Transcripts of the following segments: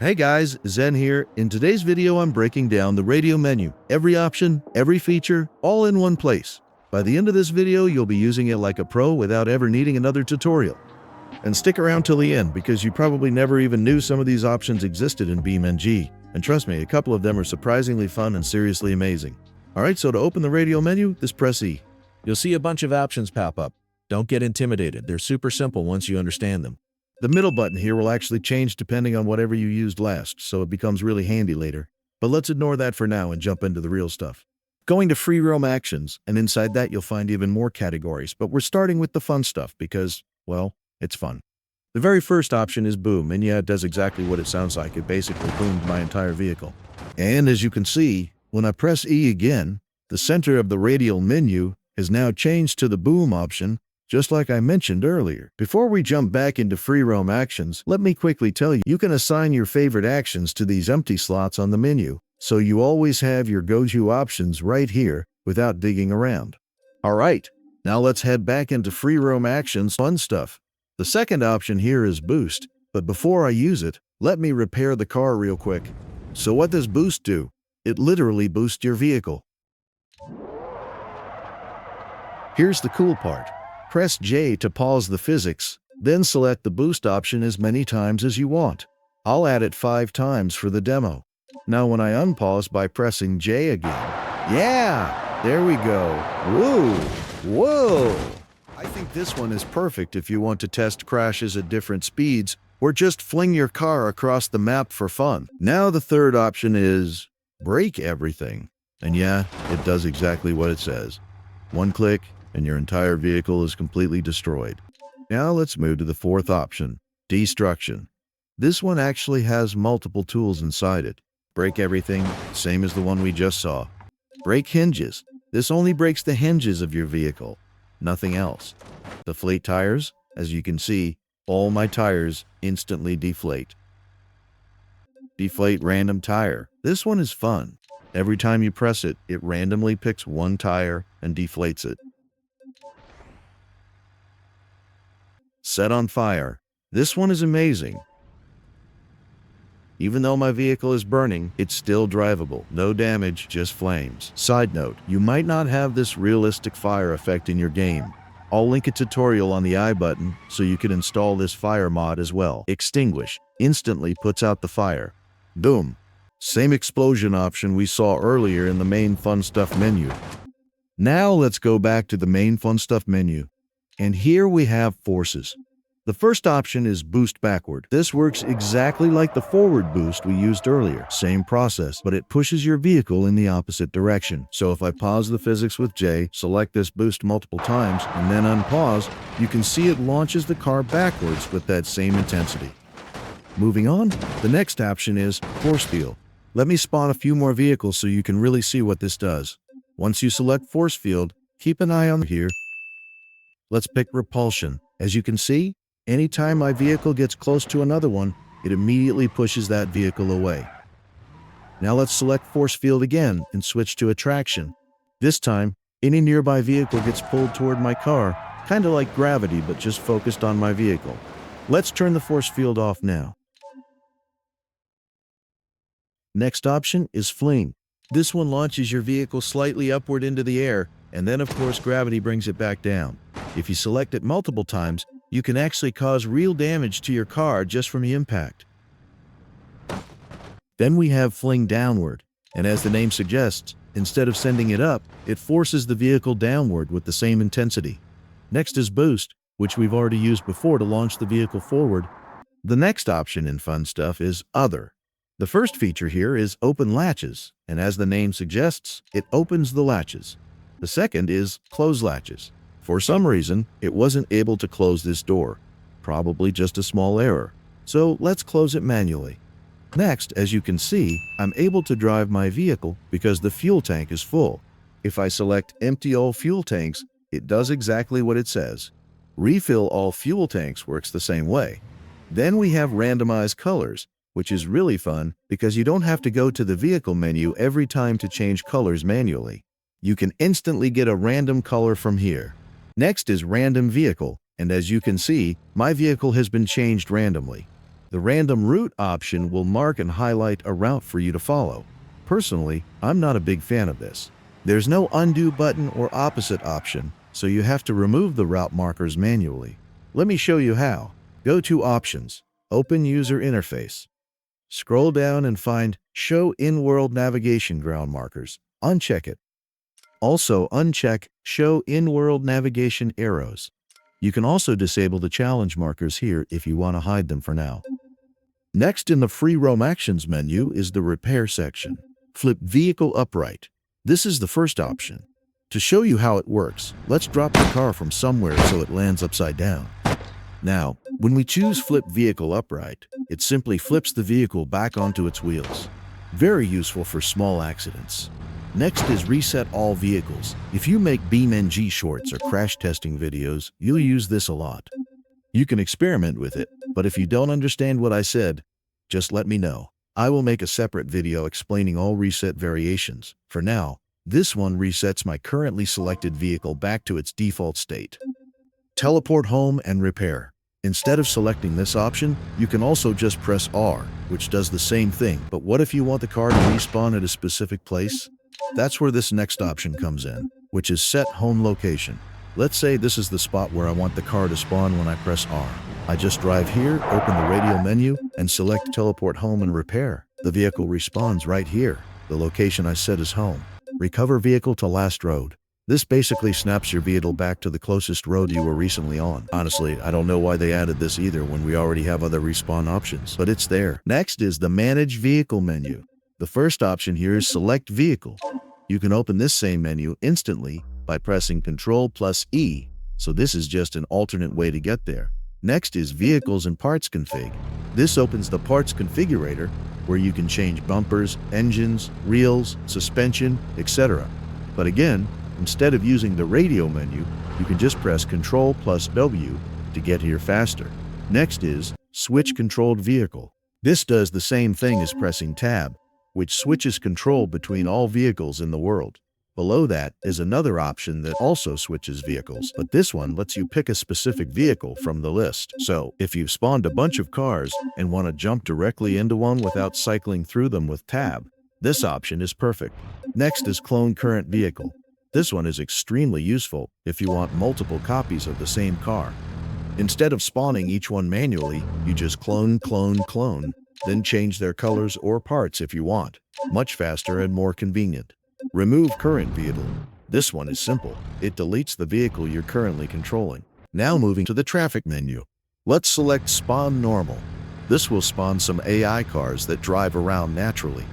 Hey guys, Zen here. In today's video, I'm breaking down the radio menu. Every option, every feature, all in one place. By the end of this video, you'll be using it like a pro without ever needing another tutorial. And stick around till the end because you probably never even knew some of these options existed in BeamNG. And trust me, a couple of them are surprisingly fun and seriously amazing. Alright, so to open the radio menu, just press E. You'll see a bunch of options pop up. Don't get intimidated, they're super simple once you understand them. The middle button here will actually change depending on whatever you used last, so it becomes really handy later. But let's ignore that for now and jump into the real stuff. Going to Freeroam Actions, and inside that you'll find even more categories, but we're starting with the fun stuff because, well, it's fun. The very first option is Boom, and yeah, it does exactly what it sounds like. It basically boomed my entire vehicle. And as you can see, when I press E again, the center of the radial menu has now changed to the Boom option, just like I mentioned earlier. Before we jump back into Freeroam Actions, let me quickly tell you, you can assign your favorite actions to these empty slots on the menu, so you always have your go-to options right here without digging around. Alright, now let's head back into Freeroam Actions fun stuff. The second option here is Boost, but before I use it, let me repair the car real quick. So what does Boost do? It literally boosts your vehicle. Here's the cool part. Press J to pause the physics, then select the boost option as many times as you want. I'll add it 5 times for the demo. Now when I unpause by pressing J again, yeah, there we go. Woo, whoa. I think this one is perfect if you want to test crashes at different speeds or just fling your car across the map for fun. Now the third option is break everything. And yeah, it does exactly what it says. One click, and your entire vehicle is completely destroyed. Now let's move to the fourth option, destruction. This one actually has multiple tools inside it. Break everything, same as the one we just saw. Break hinges. This only breaks the hinges of your vehicle, nothing else. Deflate tires. As you can see, all my tires instantly deflate. Deflate random tire. This one is fun. Every time you press it, it randomly picks one tire and deflates it. Set on fire. This one is amazing. Even though my vehicle is burning, it's still drivable. No damage, just flames. Side note, you might not have this realistic fire effect in your game. I'll link a tutorial on the I button so you can install this fire mod as well. Extinguish. Instantly puts out the fire. Boom. Same explosion option we saw earlier in the main fun stuff menu. Now let's go back to the main fun stuff menu. And here we have forces. The first option is boost backward. This works exactly like the forward boost we used earlier. Same process, but it pushes your vehicle in the opposite direction. So if I pause the physics with J, select this boost multiple times, and then unpause, you can see it launches the car backwards with that same intensity. Moving on, the next option is Force Field. Let me spawn a few more vehicles so you can really see what this does. Once you select Force Field, keep an eye on here. Let's pick Repulsion. As you can see, anytime my vehicle gets close to another one, it immediately pushes that vehicle away. Now let's select Force Field again and switch to Attraction. This time, any nearby vehicle gets pulled toward my car, kind of like gravity but just focused on my vehicle. Let's turn the Force Field off now. Next option is Fling. This one launches your vehicle slightly upward into the air, and then of course gravity brings it back down. If you select it multiple times, you can actually cause real damage to your car just from the impact. Then we have Fling Downward, and as the name suggests, instead of sending it up, it forces the vehicle downward with the same intensity. Next is Boost, which we've already used before to launch the vehicle forward. The next option in fun stuff is Other. The first feature here is Open Latches, and as the name suggests, it opens the latches. The second is Close Latches. For some reason, it wasn't able to close this door. Probably just a small error. So let's close it manually. Next, as you can see, I'm able to drive my vehicle because the fuel tank is full. If I select Empty all fuel tanks, it does exactly what it says. Refill all fuel tanks works the same way. Then we have Randomize Colors, which is really fun because you don't have to go to the vehicle menu every time to change colors manually. You can instantly get a random color from here. Next is Random Vehicle, and as you can see, my vehicle has been changed randomly. The random route option will mark and highlight a route for you to follow. Personally, I'm not a big fan of this. There's no undo button or opposite option, so you have to remove the route markers manually. Let me show you how. Go to Options, open User Interface. Scroll down and find Show In-World Navigation Ground Markers. Uncheck it. Also uncheck Show In-World Navigation Arrows. You can also disable the challenge markers here if you want to hide them for now. Next in the Freeroam Actions menu is the Repair section. Flip Vehicle Upright. This is the first option. To show you how it works, let's drop the car from somewhere so it lands upside down. Now, when we choose Flip Vehicle Upright, it simply flips the vehicle back onto its wheels. Very useful for small accidents. Next is Reset All Vehicles. If you make BeamNG shorts or crash testing videos, you'll use this a lot. You can experiment with it, but if you don't understand what I said, just let me know. I will make a separate video explaining all reset variations. For now, this one resets my currently selected vehicle back to its default state. Teleport Home and Repair. Instead of selecting this option, you can also just press R, which does the same thing. But what if you want the car to respawn at a specific place? That's where this next option comes in, which is Set Home Location. Let's say this is the spot where I want the car to spawn when I press R. I just drive here, open the radial menu, and select Teleport Home and Repair. The vehicle respawns right here. The location I set is home. Recover vehicle to last road. This basically snaps your vehicle back to the closest road you were recently on. Honestly, I don't know why they added this either when we already have other respawn options, but it's there. Next is the Manage Vehicle menu. The first option here is Select Vehicle. You can open this same menu instantly by pressing Ctrl+E, so this is just an alternate way to get there. Next is Vehicles and Parts Config. This opens the Parts Configurator, where you can change bumpers, engines, wheels, suspension, etc. But again, instead of using the radio menu, you can just press Ctrl+W to get here faster. Next is Switch Controlled Vehicle. This does the same thing as pressing Tab, which switches control between all vehicles in the world. Below that is another option that also switches vehicles, but this one lets you pick a specific vehicle from the list. So, if you've spawned a bunch of cars and want to jump directly into one without cycling through them with Tab, this option is perfect. Next is Clone Current Vehicle. This one is extremely useful if you want multiple copies of the same car. Instead of spawning each one manually, you just clone, then change their colors or parts if you want. Much faster and more convenient. Remove Current Vehicle. This one is simple. It deletes the vehicle you're currently controlling. Now moving to the Traffic menu. Let's select Spawn Normal. This will spawn some AI cars that drive around naturally.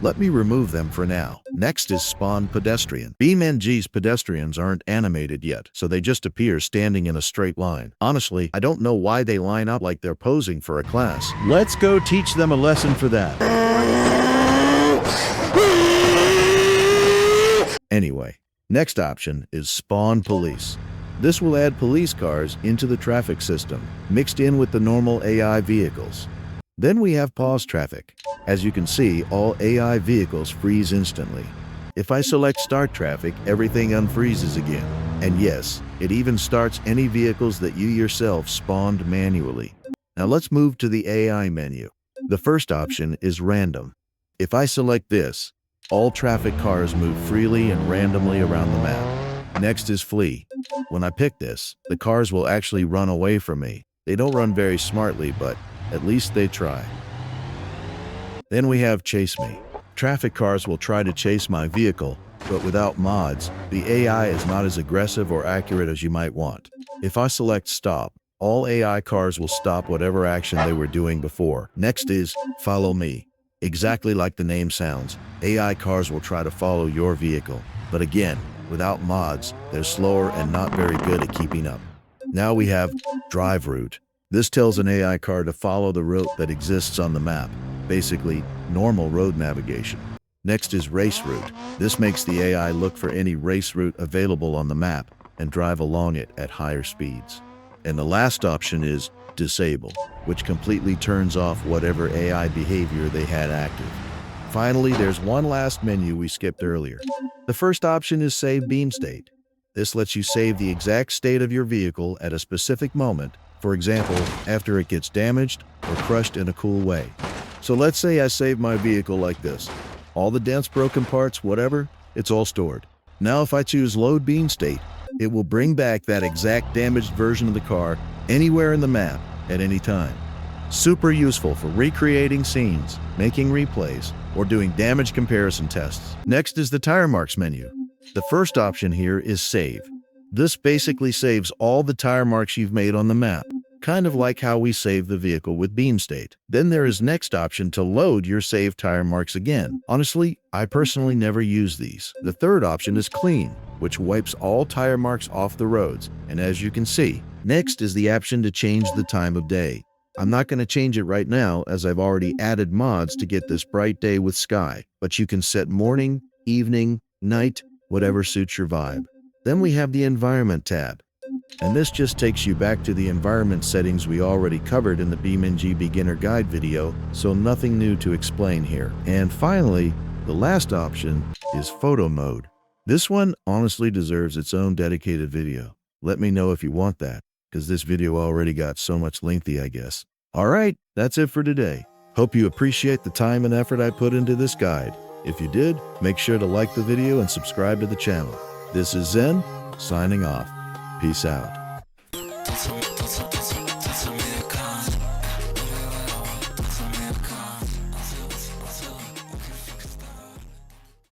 Let me remove them for now. Next is Spawn Pedestrian. BeamNG's pedestrians aren't animated yet, so they just appear standing in a straight line. Honestly, I don't know why they line up like they're posing for a class. Let's go teach them a lesson for that. Anyway, next option is Spawn Police. This will add police cars into the traffic system, mixed in with the normal AI vehicles. Then we have Pause Traffic. As you can see, all AI vehicles freeze instantly. If I select Start Traffic, everything unfreezes again. And yes, it even starts any vehicles that you yourself spawned manually. Now let's move to the AI menu. The first option is Random. If I select this, all traffic cars move freely and randomly around the map. Next is Flee. When I pick this, the cars will actually run away from me. They don't run very smartly, but at least they try. Then we have Chase Me. Traffic cars will try to chase my vehicle, but without mods, the AI is not as aggressive or accurate as you might want. If I select Stop, all AI cars will stop whatever action they were doing before. Next is Follow Me. Exactly like the name sounds, AI cars will try to follow your vehicle. But again, without mods, they're slower and not very good at keeping up. Now we have Drive Route. This tells an AI car to follow the route that exists on the map, basically normal road navigation. Next is Race Route. This makes the AI look for any race route available on the map and drive along it at higher speeds. And the last option is Disable, which completely turns off whatever AI behavior they had active. Finally, there's one last menu we skipped earlier. The first option is Save Beam State. This lets you save the exact state of your vehicle at a specific moment For example, after it gets damaged or crushed in a cool way. So let's say I save my vehicle like this. All the dents, broken parts, whatever, it's all stored. Now if I choose Load Beam State, it will bring back that exact damaged version of the car anywhere in the map at any time. Super useful for recreating scenes, making replays, or doing damage comparison tests. Next is the Tire Marks menu. The first option here is Save. This basically saves all the tire marks you've made on the map, kind of like how we save the vehicle with Beam State. Then there is next option to load your saved tire marks again. Honestly, I personally never use these. The third option is Clean, which wipes all tire marks off the roads, and as you can see, next is the option to change the time of day. I'm not going to change it right now as I've already added mods to get this bright day with sky, but you can set morning, evening, night, whatever suits your vibe. Then we have the Environment tab, and this just takes you back to the environment settings we already covered in the BeamNG Beginner Guide video, so nothing new to explain here. And finally, the last option is Photo Mode. This one honestly deserves its own dedicated video. Let me know if you want that, because this video already got so much lengthy, I guess. Alright, that's it for today. Hope you appreciate the time and effort I put into this guide. If you did, make sure to like the video and subscribe to the channel. This is Zen, signing off. Peace out.